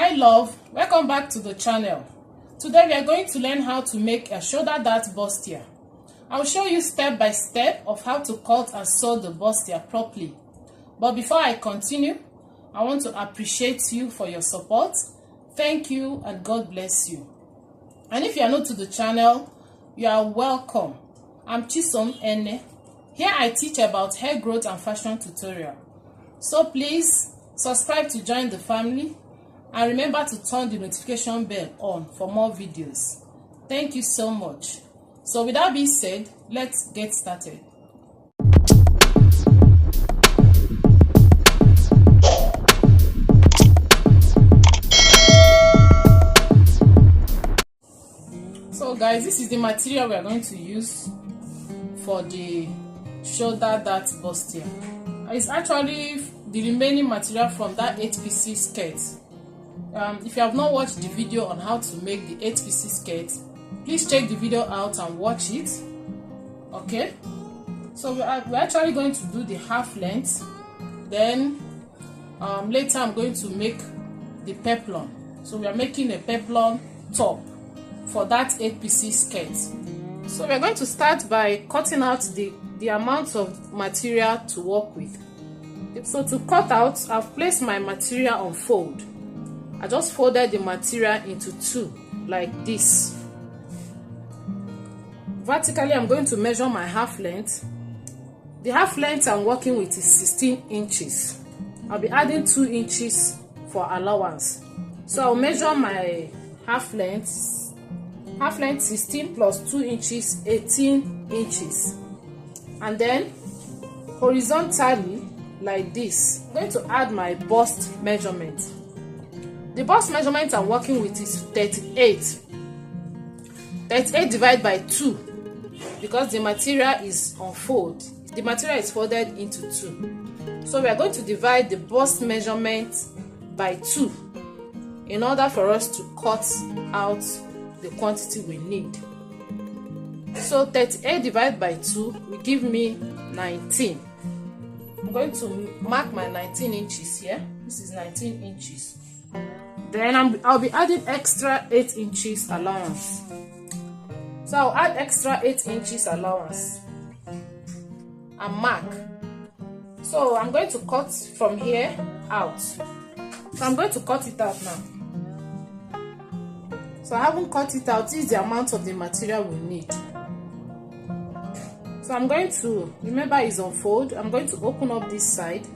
Hi love, welcome back to the channel. Today we are going to learn how to make a shoulder dart bustier. I will show you step by step of how to cut and sew the bustier properly. But before I continue, I want to appreciate you for your support. Thank you and God bless you. And if you are new to the channel, you are welcome. I'm Chisom Ene. Here I teach about hair growth and fashion tutorial. So please subscribe to join the family and remember to turn the notification bell on for more videos. Thank you so much. So with that being said, let's get started. So guys, this is the material we are going to use for the shoulder dart bustier. It's actually the remaining material from that 8-piece skirt. If you have not watched the video on how to make the 8-piece skirt, please check the video out and watch it. Okay, so we're actually going to do the half length, then later I'm going to make the peplum. So we are making a peplum top for that 8-piece skirt. So we're going to start by cutting out the amount of material to work with. So to cut out, I've placed my material on fold. I just folded the material into two like this. Vertically, I'm going to measure my half length. The half length I'm working with is 16 inches. I'll be adding 2 inches for allowance. So I'll measure my half length 16 plus 2 inches, 18 inches. And then horizontally like this, I'm going to add my bust measurement. The bust measurement I'm working with is 38. 38 divided by 2 because the material is on fold. The material is folded into 2. So we are going to divide the bust measurement by 2 in order for us to cut out the quantity we need. So 38 divided by 2 will give me 19. I'm going to mark my 19 inches here. This is 19 inches. Then I'll be adding extra 8 inches allowance. So I'll add extra 8 inches allowance and mark. So I'm going to cut from here out. So I'm going to cut it out now. So I haven't cut it out. This is the amount of the material we need. So I'm going to, remember it's on fold, I'm going to open up this side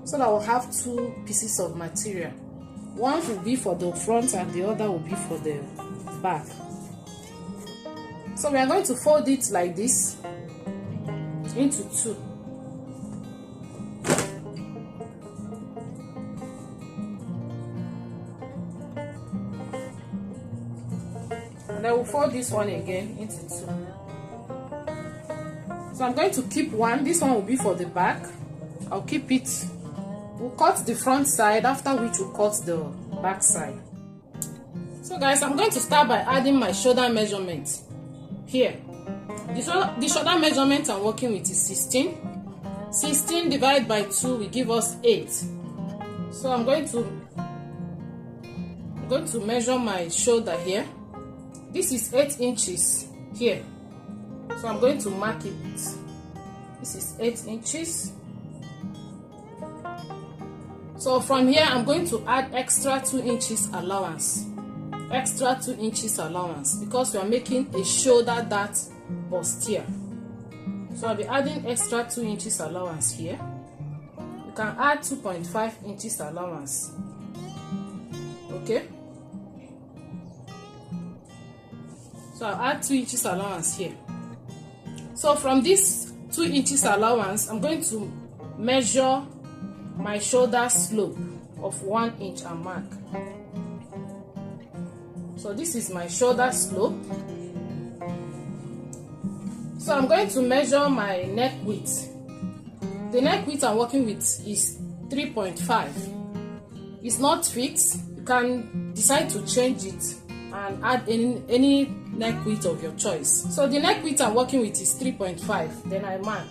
so that I'll have 2 pieces of material. One will be for the front and the other will be for the back. So we are going to fold it like this into 2. And I will fold this one again into 2. So I'm going to keep one. This one will be for the back. I'll keep it. We'll cut the front side, after which we'll cut the back side. So guys, I'm going to start by adding my shoulder measurement here. The shoulder measurement I'm working with is 16. 16 divided by 2 will give us 8. So I'm going to measure my shoulder here. This is 8 inches here. So I'm going to mark it. This is 8 inches. So from here, I'm going to add extra 2 inches allowance. Extra 2 inches allowance because we are making a shoulder dart bustier. So I'll be adding extra 2 inches allowance here. You can add 2.5 inches allowance. Okay. So I'll add 2 inches allowance here. So from this 2 inches allowance, I'm going to measure my shoulder slope of 1 inch and mark. So this is my shoulder slope. So I'm going to measure my neck width. The neck width I'm working with is 3.5. It's not fixed. You can decide to change it and add any neck width of your choice. So the neck width I'm working with is 3.5. Then I mark.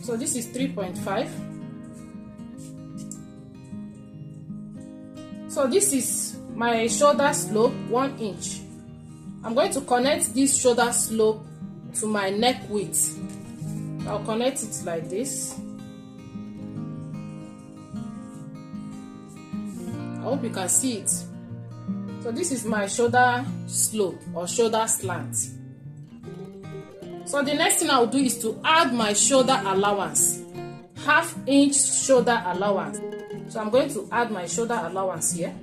So this is 3.5. So this is my shoulder slope, 1 inch. I'm going to connect this shoulder slope to my neck width. I'll connect it like this. I hope you can see it. So this is my shoulder slope or shoulder slant. So the next thing I'll do is to add my shoulder allowance, 1/2 inch shoulder allowance. So I'm going to add my shoulder allowance here.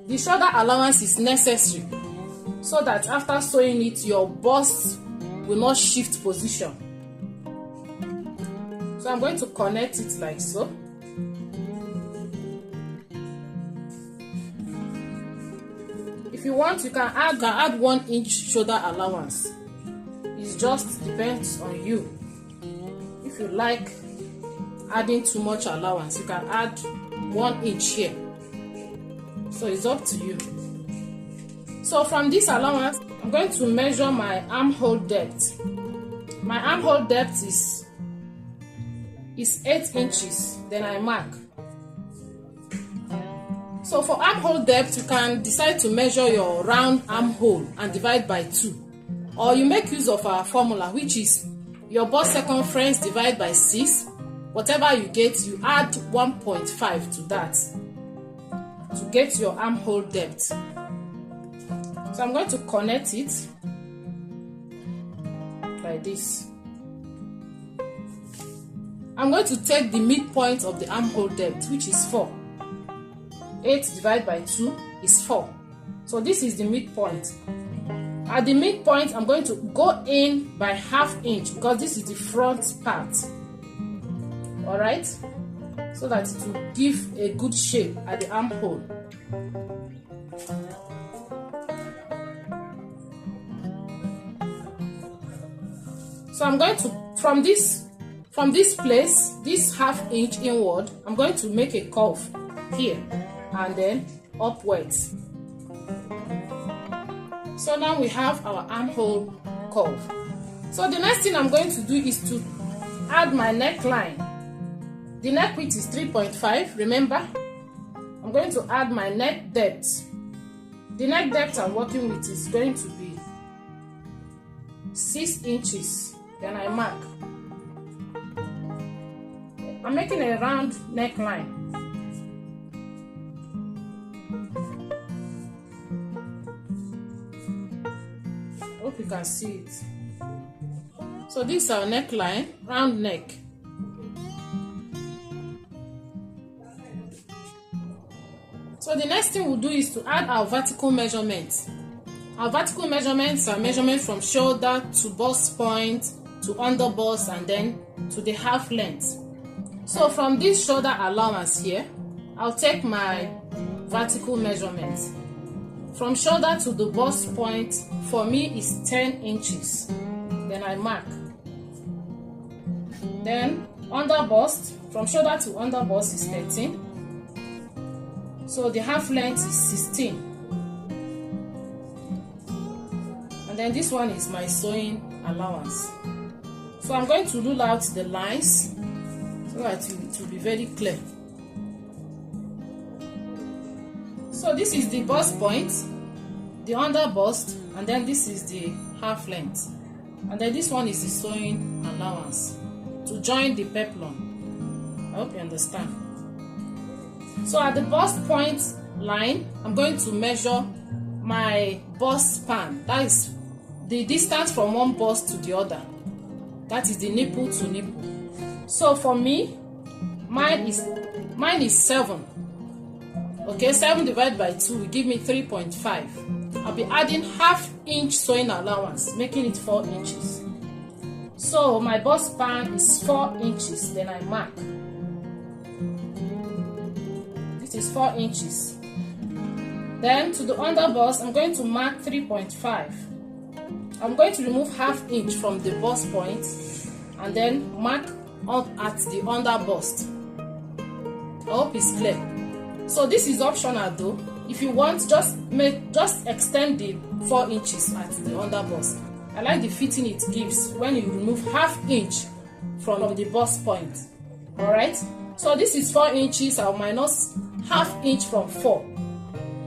The shoulder allowance is necessary so that after sewing it, your bust will not shift position. So I'm going to connect it like so. If you want, you can add 1 inch shoulder allowance. It just depends on you. If you like adding too much allowance, you can add 1 inch here. So it's up to you. So from this allowance, I'm going to measure my armhole depth. My armhole depth is 8 inches. Then I mark. So for armhole depth, you can decide to measure your round armhole and divide by 2. Or you make use of our formula, which is your bust circumference divided by 6. Whatever you get, you add 1.5 to that to get your armhole depth. So I'm going to connect it like this. I'm going to take the midpoint of the armhole depth, which is 4. 8 divided by 2 is 4. So this is the midpoint. At the midpoint, I'm going to go in by 1/2 inch because this is the front part. Alright? So that it will give a good shape at the armhole. So I'm going to, from this place, this 1/2 inch inward, I'm going to make a curve here and then upwards. So now we have our armhole curve. So the next thing I'm going to do is to add my neckline. The neck width is 3.5, remember? I'm going to add my neck depth. The neck depth I'm working with is going to be 6 inches. Then I mark. I'm making a round neckline. Hope you can see it. So this is our neckline, round neck. So the next thing we'll do is to add our vertical measurements. Our vertical measurements are measurements from shoulder to bust point to under bust and then to the half length. So from this shoulder allowance here, I'll take my vertical measurement. From shoulder to the bust point for me is 10 inches. Then I mark. Then under bust, from shoulder to under bust is 13. So the half length is 16. And then this one is my sewing allowance. So I'm going to rule out the lines so that it will be very clear. So this is the bust point, the under bust, and then this is the half length. And then this one is the sewing allowance to join the peplum. I hope you understand. So at the bust point line, I'm going to measure my bust span. That is the distance from one bust to the other. That is the nipple to nipple. So for me, mine is 7. Okay, 7 divided by 2 will give me 3.5. I'll be adding half inch sewing allowance, making it 4 inches. So my bust span is 4 inches. Then I mark. This is 4 inches. Then to the under bust, I'm going to mark 3.5. I'm going to remove half inch from the bust point and then mark up at the under bust. I hope it's clear. So this is optional though. If you want, just extend the 4 inches at the under bust. I like the fitting it gives when you remove half inch from the bust point. Alright, so this is 4 inches. I'll minus half inch from 4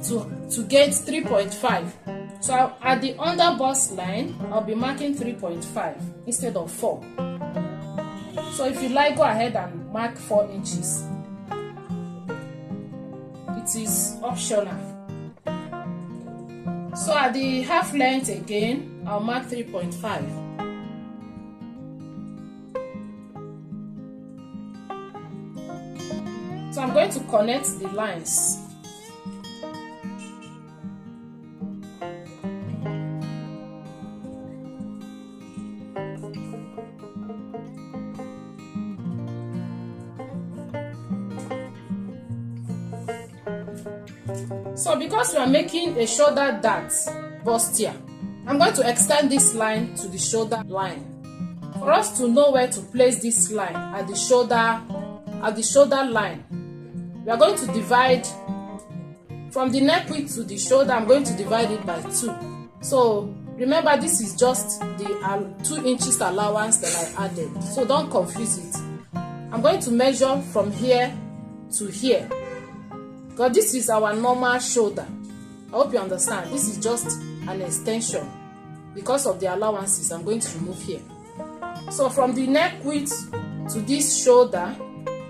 to get 3.5. So at the under bust line, I'll be marking 3.5 instead of 4. So if you like, go ahead and mark 4 inches. It is optional. So at the half length again, I'll mark 3.5. So I'm going to connect the lines. So because we are making a shoulder dart bustier, I'm going to extend this line to the shoulder line. For us to know where to place this line at the shoulder line, we are going to divide from the neck width to the shoulder. I'm going to divide it by 2. So remember, this is just the 2 inches allowance that I added, so don't confuse it. I'm going to measure from here to here, because this is our normal shoulder. I hope you understand. This is just an extension. Because of the allowances, I'm going to remove here. So from the neck width to this shoulder,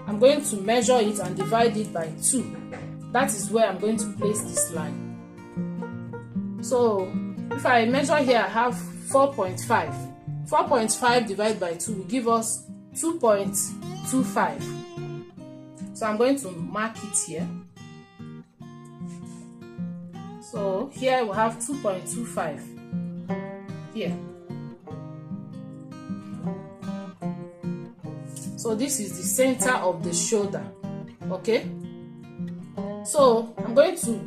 I'm going to measure it and divide it by 2. That is where I'm going to place this line. So if I measure here, I have 4.5. 4.5 divided by 2 will give us 2.25. So I'm going to mark it here. So here we have 2.25 here. So this is the center of the shoulder. Okay, so I'm going to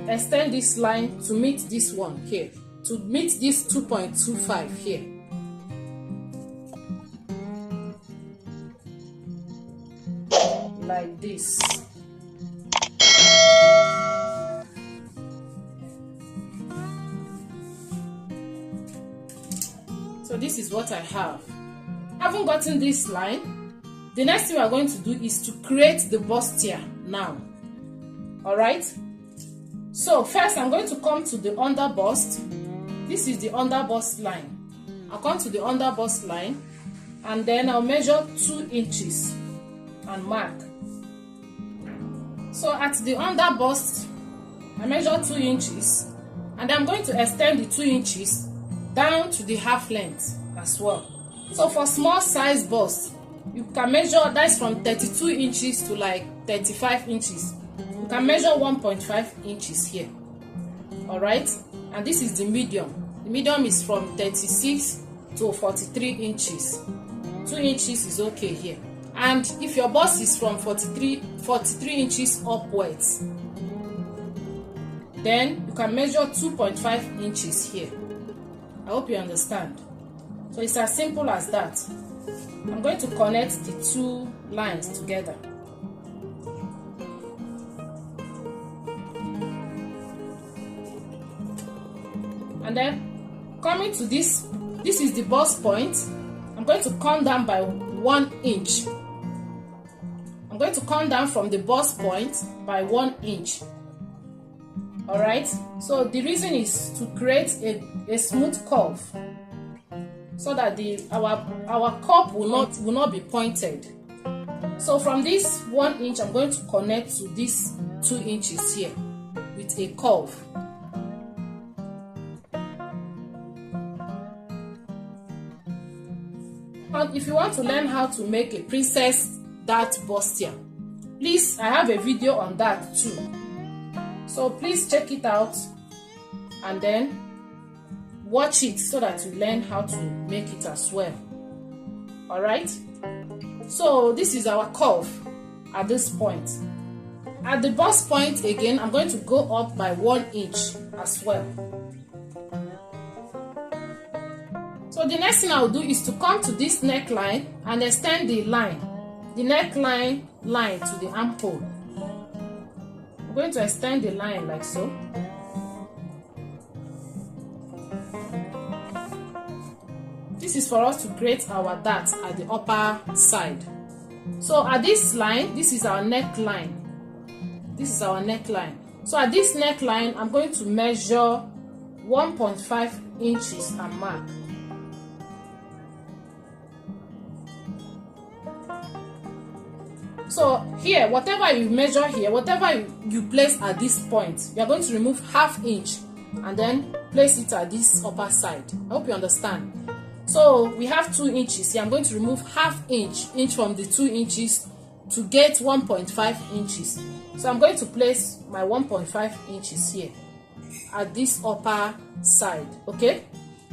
extend this line to meet this one here, to meet this 2.25 here. Like this. So this is what I have. Having gotten this line, the next thing we are going to do is to create the bustier now. Alright? So first I'm going to come to the under bust. This is the under bust line. I'll come to the under bust line and then I'll measure 2 inches and mark. So at the under bust, I measure 2 inches and I'm going to extend the 2 inches down to the half length as well. So for small size bust, you can measure, that's from 32 inches to like 35 inches. You can measure 1.5 inches here. Alright? And this is the medium. The medium is from 36 to 43 inches. 2 inches is okay here. And if your bust is from 43 inches upwards, then you can measure 2.5 inches here. I hope you understand. So it's as simple as that. I'm going to connect the 2 lines together. And then coming to this is the bust point. I'm going to come down by 1 inch. I'm going to come down from the bust point by 1 inch. Alright, so the reason is to create a smooth curve, so that our cup will not be pointed. So from this 1 inch, I'm going to connect to this 2 inches here with a curve. And if you want to learn how to make a princess dart bustier, please, I have a video on that too. So please check it out and then watch it so that you learn how to make it as well. Alright? So this is our curve at this point. At the bust point again, I'm going to go up by 1 inch as well. So the next thing I'll do is to come to this neckline and extend the neckline line to the armhole. I'm going to extend the line like so. This is for us to create our dart at the upper side. So at this line, this is our neckline. This is our neckline. So at this neckline, I'm going to measure 1.5 inches and mark. So here, whatever you measure here, whatever you place at this point, you're going to remove ½ inch and then place it at this upper side. I hope you understand. So we have 2 inches here. I'm going to remove ½ inch from the 2 inches to get 1.5 inches. So I'm going to place my 1.5 inches here at this upper side. Okay,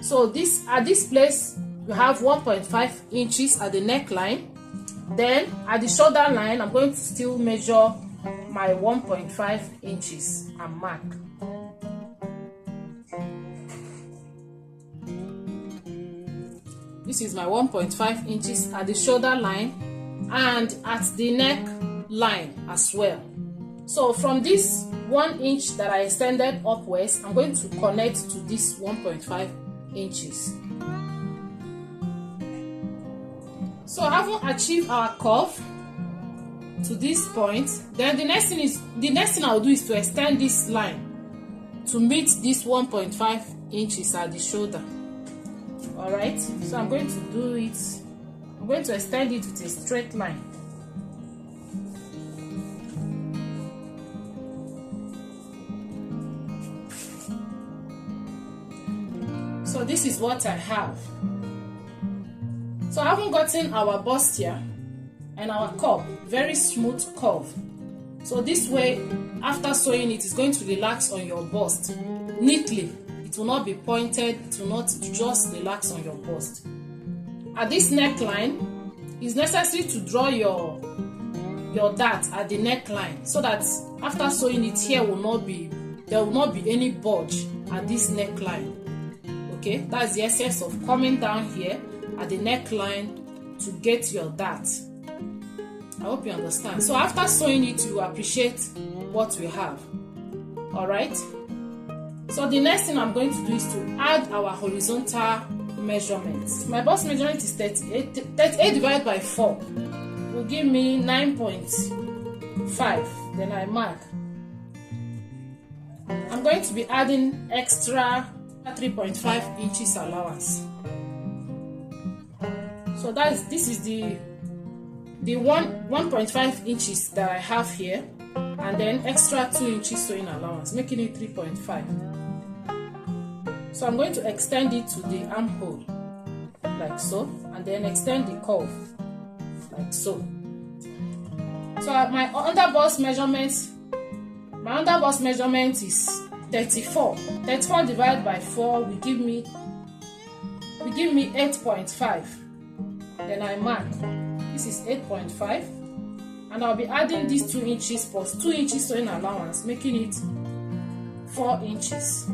so this at this place you have 1.5 inches at the neckline. Then at the shoulder line, I'm going to still measure my 1.5 inches and mark. This is my 1.5 inches at the shoulder line and at the neck line as well. So from this 1 inch that I extended upwards, I'm going to connect to this 1.5 inches. So having achieved our curve to this point, then the next thing I'll do is to extend this line to meet this 1.5 inches at the shoulder. All right, so I'm going to do it. I'm going to extend it with a straight line. So this is what I have. So I haven't gotten our bustier and our curve, very smooth curve. So this way, after sewing it, is going to relax on your bust neatly. It will not be pointed, it will not just relax on your bust. At this neckline, it's necessary to draw your dart at the neckline so that after sewing it here there will not be any bulge at this neckline. Okay, that's the essence of coming down here at the neckline to get your dart. I hope you understand. So after sewing it, you appreciate what we have. All right. So the next thing I'm going to do is to add our horizontal measurements. My bust measurement is 38 divided by 4 will give me 9.5. Then I mark. I'm going to be adding extra 3.5 inches allowance. So this is the 1.5 inches that I have here, and then extra 2 inches sewing allowance, making it 3.5. So I'm going to extend it to the armhole like so, and then extend the curve like so. So my underbust measurement is 34. 34 divided by 4 will give me 8.5. Then I mark. This is 8.5, and I'll be adding these 2 inches plus 2 inches sewing allowance, making it 4 inches.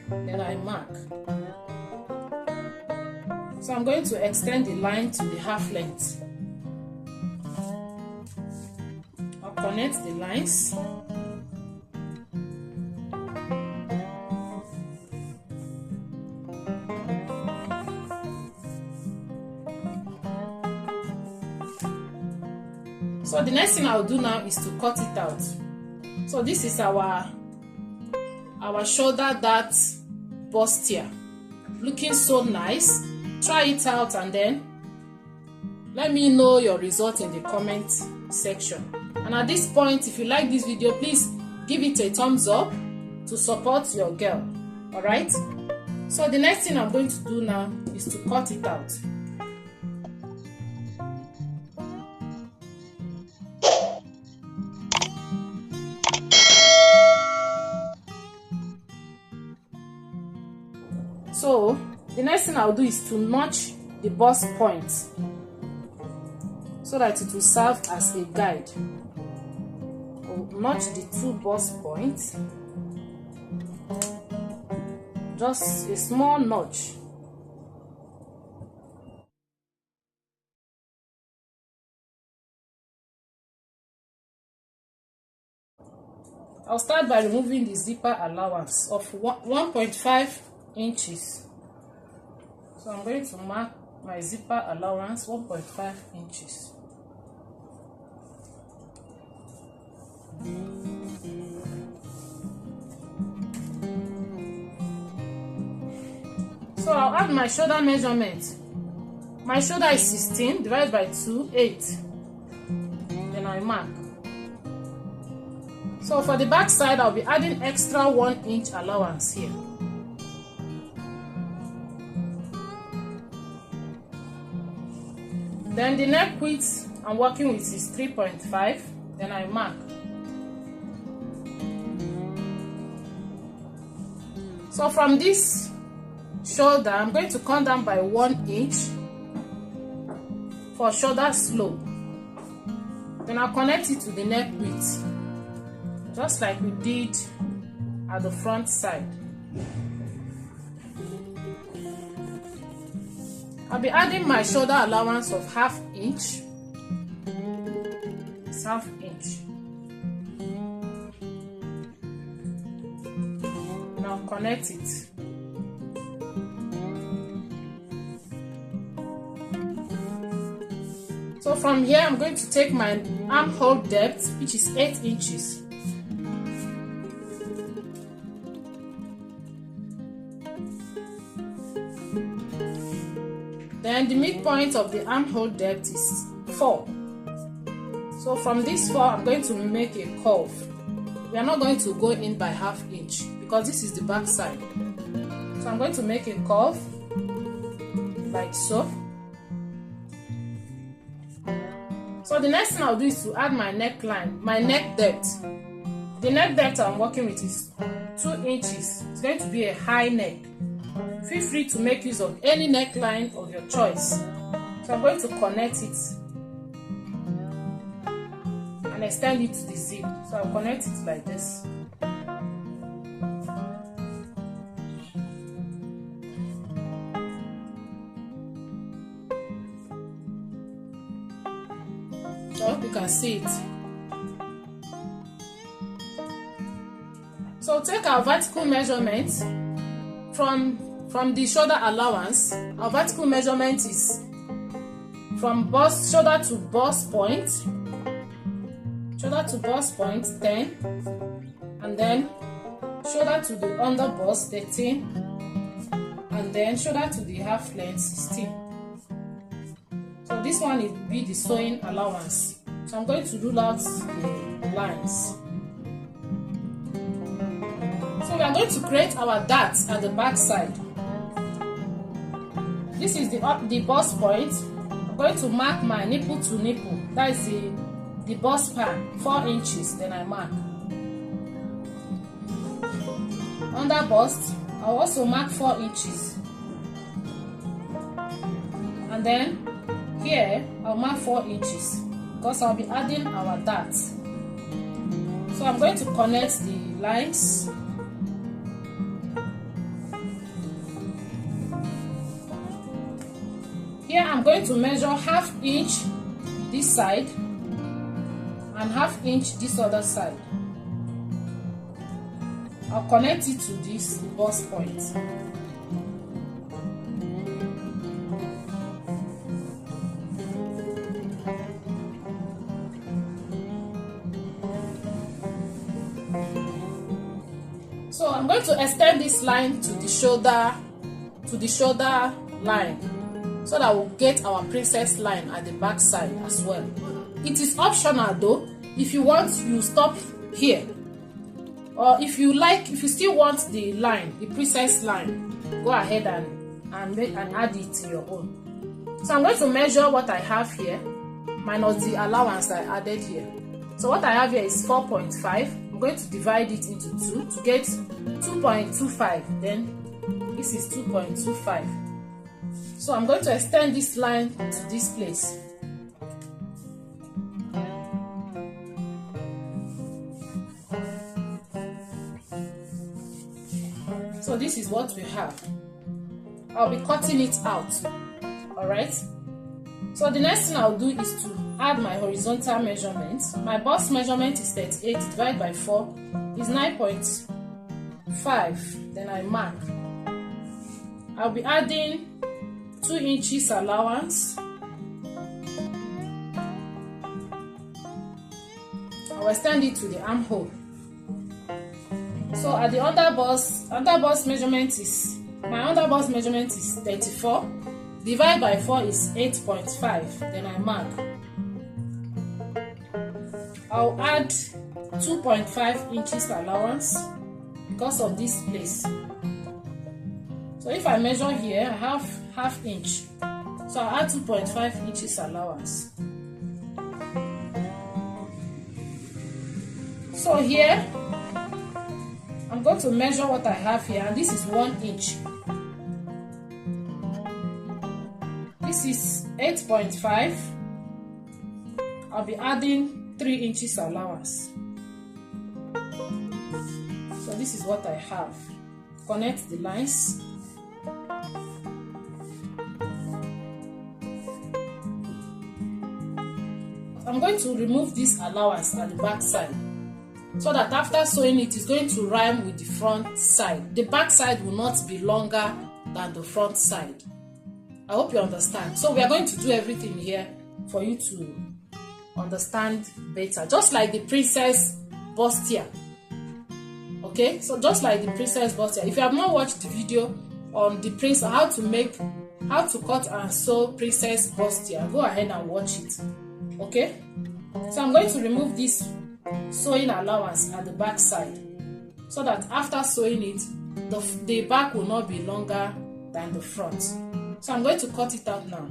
Then I mark. So I'm going to extend the line to the half length. I'll connect the lines. So the next thing I'll do now is to cut it out. So this is our shoulder dart bustier, looking so nice. Try it out and then let me know your result in the comment section. And at this point, if you like this video, please give it a thumbs up to support your girl. All right, so the next thing I'm going to do now is to cut it out. So the next thing I'll do is to notch the bust point so that it will serve as a guide. I'll notch the 2 bust points, just a small notch. I'll start by removing the zipper allowance of 1.5 inches. So I'm going to mark my zipper allowance 1.5 inches. add my shoulder measurement. My shoulder is 16 divided by 2, 8. Then I mark. So for the back side, I'll be adding extra 1 inch allowance here. Then the neck width I'm working with is 3.5. Then I mark. So from this shoulder, I'm going to come down by 1 inch for shoulder slope. Then I'll connect it to the neck width, just like we did at the front side. I'll be adding my shoulder allowance of ½ inch. It's ½ inch. Now connect it. So from here, I'm going to take my armhole depth, which is 8 inches. Then the midpoint of the armhole depth is 4. So from this 4, I'm going to make a curve. We are not going to go in by ½ inch because this is the back side. So I'm going to make a curve like so. So the next thing I'll do is to add my neckline, my neck depth. The neck depth I'm working with is 2 inches. It's going to be a high neck. Feel free to make use of any neckline of your choice. So I'm going to connect it and extend it to the zip. So I'll connect it like this. I hope you can see it. So take our vertical measurement from the shoulder allowance. Our vertical measurement is from shoulder to bust point, 10, and then shoulder to the under bust 13, and then shoulder to the half length 16. So this one will be the sewing allowance. So I'm going to rule out the lines. So we are going to create our darts at the back side. This is the bust point. I'm going to mark my nipple to nipple. That is the bust span, 4 inches. Then I mark. Under bust, I'll also mark 4 inches. And then here, I'll mark 4 inches because I'll be adding our darts. So I'm going to connect the lines. Here I'm going to measure ½ inch this side and ½ inch this other side. I'll connect it to this bust point. So I'm going to extend this line to the shoulder line, so that we'll get our princess line at the back side as well. It is optional though. If you want, you stop here, or if you still want the line, the princess line, go ahead and add it to your own. So I'm going to measure what I have here minus the allowance I added here. So what I have here is 4.5. I'm going to divide it into 2 to get 2.25. Then this is 2.25. So I'm going to extend this line to this place. So this is what we have. I'll be cutting it out. Alright? So the next thing I'll do is to add my horizontal measurement. My bust measurement is 38 divided by 4 is 9.5. Then I mark. I'll be adding 2 inches allowance. I'll extend it to the armhole. So at the under bust measurement is my under bust measurement is 34. Divide by 4 is 8.5. Then I mark. I'll add 2.5 inches allowance because of this place. So if I measure here, I have half inch. So I'll add 2.5 inches allowance. So here, I'm going to measure what I have here, and this is 1 inch. This is 8.5. I'll be adding 3 inches allowance. So this is what I have. Connect the lines. I'm going to remove this allowance at the back side, so that after sewing it is going to rhyme with the front side. The back side will not be longer than the front side. I hope you understand. So we are going to do everything here for you to understand better, just like the princess bustier. Okay, so just like the princess bustier. If you have not watched the video on the princess, how to cut and sew princess bustier, go ahead and watch it. Okay, so I'm going to remove this sewing allowance at the back side, so that after sewing it, the back will not be longer than the front. So I'm going to cut it out now.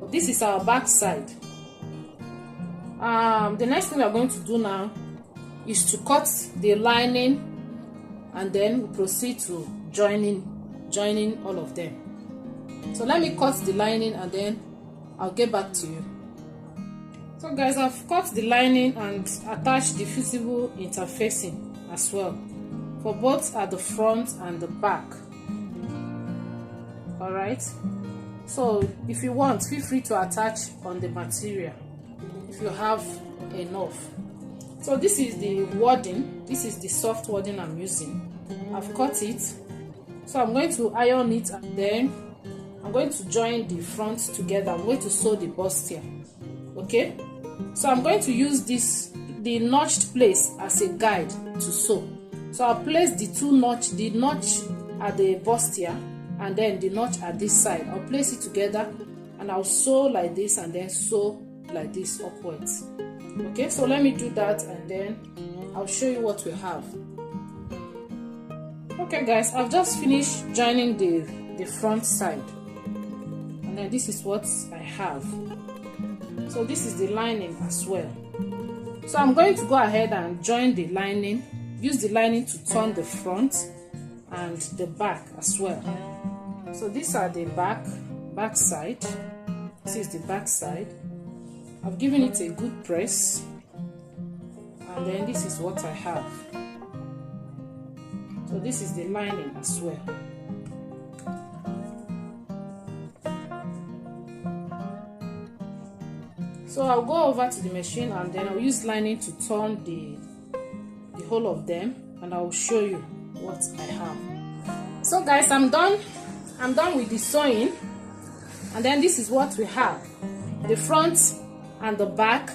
This is our back side. The next thing we are going to do now is to cut the lining, and then we proceed to joining all of them. So let me cut the lining and then I'll get back to you. So guys, I've cut the lining and attached the fusible interfacing as well, for both at the front and the back. Alright, so if you want, feel free to attach on the material if you have enough. So this is the wording, this is the soft wording I'm using. I've cut it, so I'm going to iron it, and then I'm going to join the front together. I'm going to sew the bustier. Okay, so I'm going to use the notched place as a guide to sew. So I'll place the notch at the bustier and then the notch at this side. I'll place it together and I'll sew like this and then sew like this upwards. Okay, so let me do that and then I'll show you what we have. Okay guys, I've just finished joining the front side, and then this is what I have. So this is the lining as well. So I'm going to go ahead and join the lining, use the lining to turn the front and the back as well. So these are the back side. This is the back side. I've given it a good press, and then this is what I have. So this is the lining as well. So I'll go over to the machine and then I'll use lining to turn the whole of them, and I'll show you what I have. So guys, I'm done with the sewing, and then this is what we have. The front and the back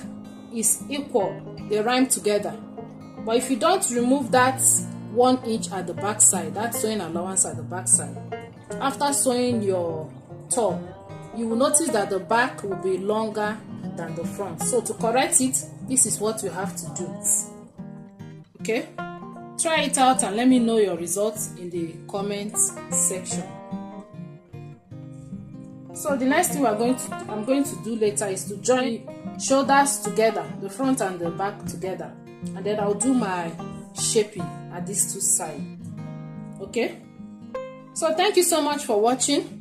is equal, they rhyme together. But if you don't remove that 1 inch at the back side, that sewing allowance at the back side, after sewing your top, you will notice that the back will be longer than the front. So to correct it, this is what you have to do. Okay, try it out and let me know your results in the comments section. So the next thing I'm going to do later is to join shoulders together, the front and the back together, and then I'll do my shaping at these two sides. Okay, so thank you so much for watching.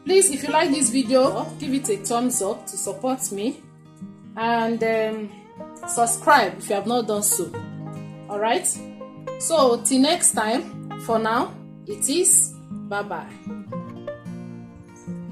Please, if you like this video, give it a thumbs up to support me, and subscribe if you have not done so. Alright, so till next time, for now it is bye bye.